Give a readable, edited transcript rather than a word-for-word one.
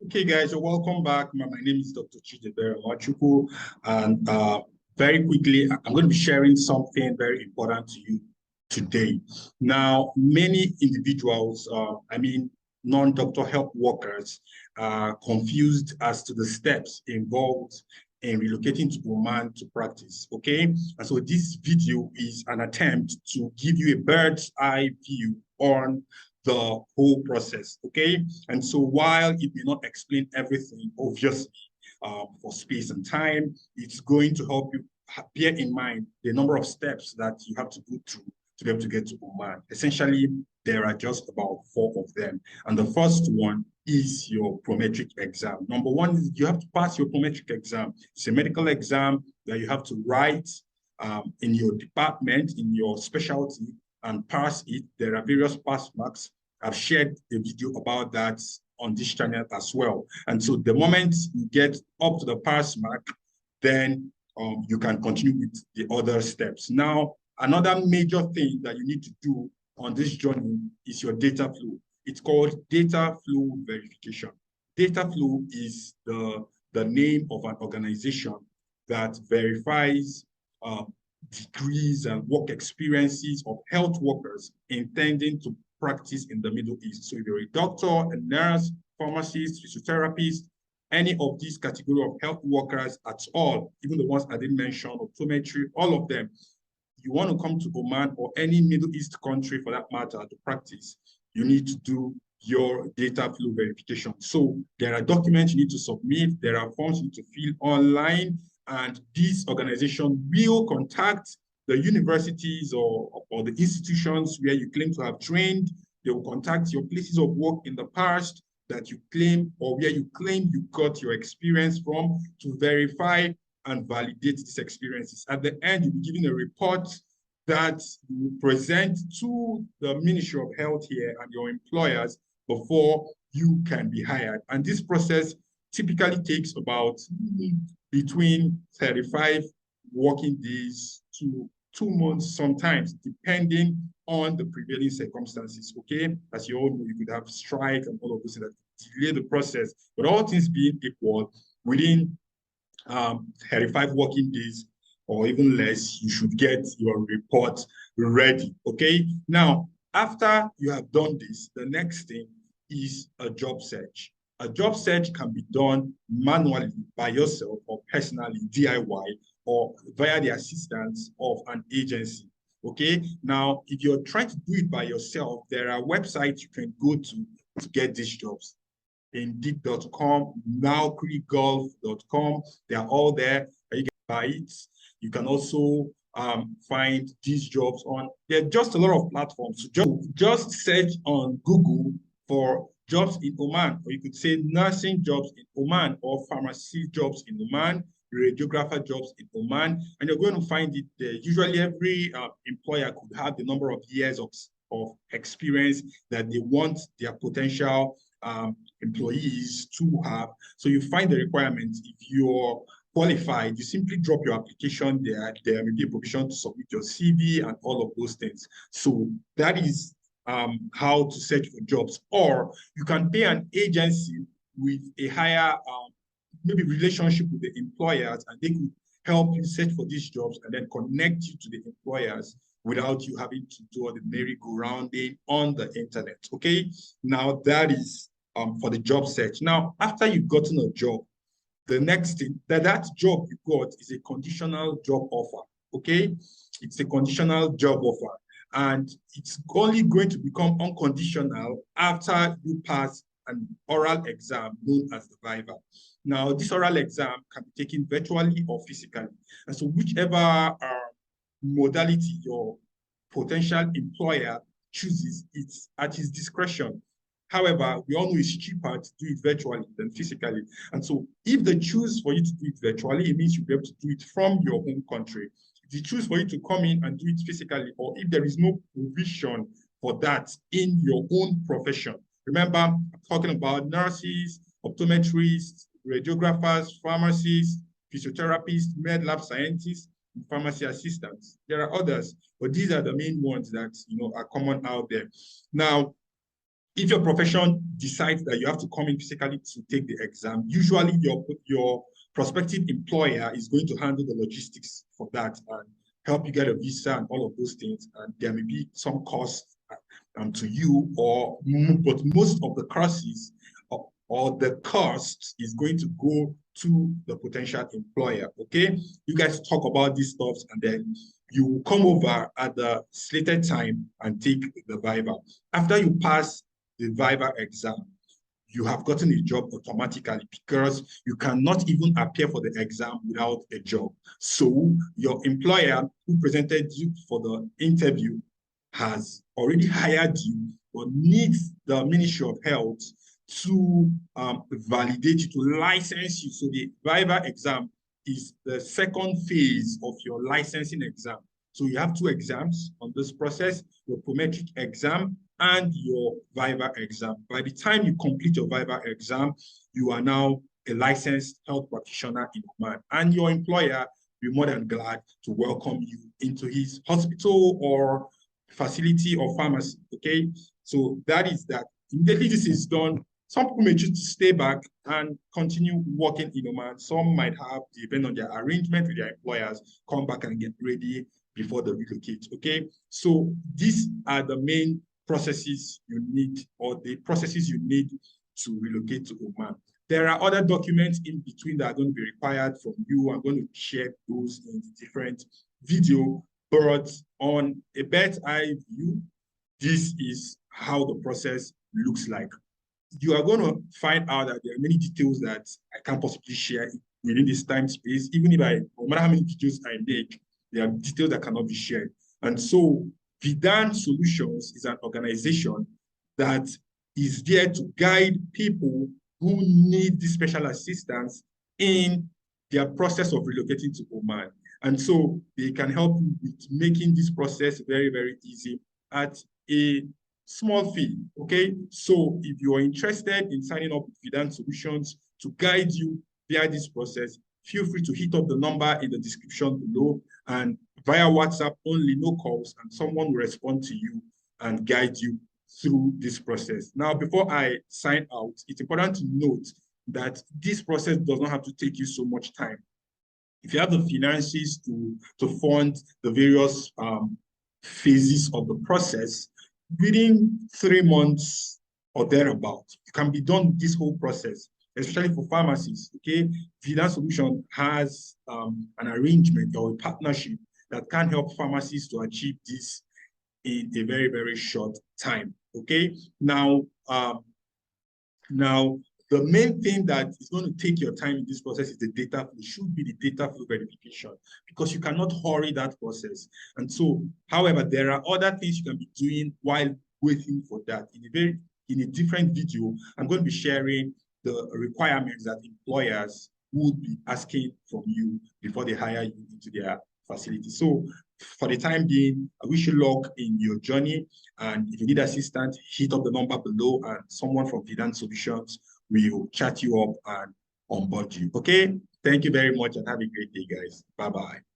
Okay, guys, so welcome back. My name is Dr. Chidebere Machuku, and very quickly, I'm going to be sharing something very important to you today. Now, many individuals, non-doctor health workers, are confused as to the steps involved in relocating to Oman to practice, okay? And so this video is an attempt to give you a bird's eye view on the whole process, okay? And so while it may not explain everything, obviously, for space and time, it's going to help you bear in mind the number of steps that you have to go through to be able to get to Oman. Essentially, there are just about 4 of them. And the first one is your Prometric exam. Number one is you have to pass your Prometric exam. It's a medical exam that you have to write in your department, in your specialty, and pass it. There are various pass marks. I've shared a video about that on this channel as well. And so the moment you get up to the pass mark, then you can continue with the other steps. Now, another major thing that you need to do on this journey is your data flow. It's called Dataflow Verification. Dataflow is the name of an organization that verifies degrees and work experiences of health workers intending to practice in the Middle East. So if you're a doctor, a nurse, pharmacist, physiotherapist, any of these category of health workers at all, even the ones I didn't mention, optometry, all of them, you want to come to Oman or any Middle East country for that matter to practice, you need to do your data flow verification. So there are documents you need to submit, there are forms you need to fill online, and this organization will contact the universities or the institutions where you claim to have trained. They will contact your places of work in the past that you claim or where you claim you got your experience from to verify and validate these experiences. At the end, you'll be given a report that you present to the Ministry of Health here and your employers before you can be hired. And this process typically takes about between 35 working days to 2 months sometimes, depending on the prevailing circumstances, okay? As you all know, you could have strike and all of those things that delay the process, but all things being equal, within 35 working days or even less, you should get your report ready, okay? Now, after you have done this, the next thing is a job search. A job search can be done manually by yourself or personally, DIY, or via the assistance of an agency, okay? Now, if you're trying to do it by yourself, there are websites you can go to get these jobs. Indeed.com, nowcregolf.com, they're all there. You can buy it. You can also find these jobs on, there are just a lot of platforms. So just search on Google for jobs in Oman, or you could say nursing jobs in Oman, or pharmacy jobs in Oman, radiographer jobs in Oman, and you're going to find it there. Usually every employer could have the number of years of experience that they want their potential employees to have. So you find the requirements. If you're qualified, you simply drop your application there. There may be a provision to submit your CV and all of those things. So that is how to search for jobs. Or you can pay an agency with a higher maybe relationship with the employers, and they could help you search for these jobs and then connect you to the employers without you having to do all the merry-go-rounding on the internet, okay? Now, that is for the job search. Now, after you've gotten a job, the next thing, that job you got is a conditional job offer, okay? It's a conditional job offer, and it's only going to become unconditional after you pass an oral exam known as the Viva. Now, this oral exam can be taken virtually or physically. And so whichever modality your potential employer chooses, it's at his discretion. However, we all know it's cheaper to do it virtually than physically. And so if they choose for you to do it virtually, it means you'll be able to do it from your home country. If they choose for you to come in and do it physically, or if there is no provision for that in your own profession. Remember, I'm talking about nurses, optometrists, radiographers, pharmacists, physiotherapists, med lab scientists, and pharmacy assistants. There are others, but these are the main ones that are common out there. Now, If your profession decides that you have to come in physically to take the exam, usually your prospective employer is going to handle the logistics for that and help you get a visa and all of those things. And there may be some cost to you, but most of the courses or the cost is going to go to the potential employer. Okay, you guys talk about these stuff, and then you will come over at the slated time and take the Viva. After you pass the Viva exam, you have gotten a job automatically, because you cannot even appear for the exam without a job. So your employer who presented you for the interview has already hired you, but needs the Ministry of Health to validate you, to license you. So the Viva exam is the second phase of your licensing exam. So you have two exams on this process, your Prometric exam and your Viva exam. By the time you complete your Viva exam, you are now a licensed health practitioner in Oman, and your employer will be more than glad to welcome you into his hospital or facility or pharmacy. Okay, so that is that. Immediately this is done, some people may choose to stay back and continue working in Oman. Some might have, depending on their arrangement with their employers, come back and get ready before they relocate. Okay, so these are the main processes you need, or the processes you need to relocate to Oman. There are other documents in between that are going to be required from you. I'm going to share those in the different video, but on a bird's eye view, this is how the process looks like. You are going to find out that there are many details that I can't possibly share within this time space. Even if no matter how many videos I make, there are details that cannot be shared. And so Vidan Solutions is an organization that is there to guide people who need this special assistance in their process of relocating to Oman. And so they can help you with making this process very, very easy at a small fee. Okay, so if you are interested in signing up with Vidan Solutions to guide you via this process, feel free to hit up the number in the description below, and via WhatsApp only, no calls, and someone will respond to you and guide you through this process. Now, before I sign out, it's important to note that this process does not have to take you so much time. If you have the finances to fund the various phases of the process, within 3 months or thereabout, you can be done with this whole process, especially for pharmacists. Okay, Vidan Solution has an arrangement or a partnership that can help pharmacists to achieve this in a very, very short time. Okay, now the main thing that is going to take your time in this process is the data flow. It should be the data flow verification, because you cannot hurry that process. And so, however, there are other things you can be doing while waiting for that. In a different video, I'm going to be sharing the requirements that employers would be asking from you before they hire you into their facility. So for the time being, I wish you luck in your journey. And if you need assistance, hit up the number below, and someone from Vidan Solutions will chat you up and onboard you. Okay, thank you very much, and have a great day, guys. Bye-bye.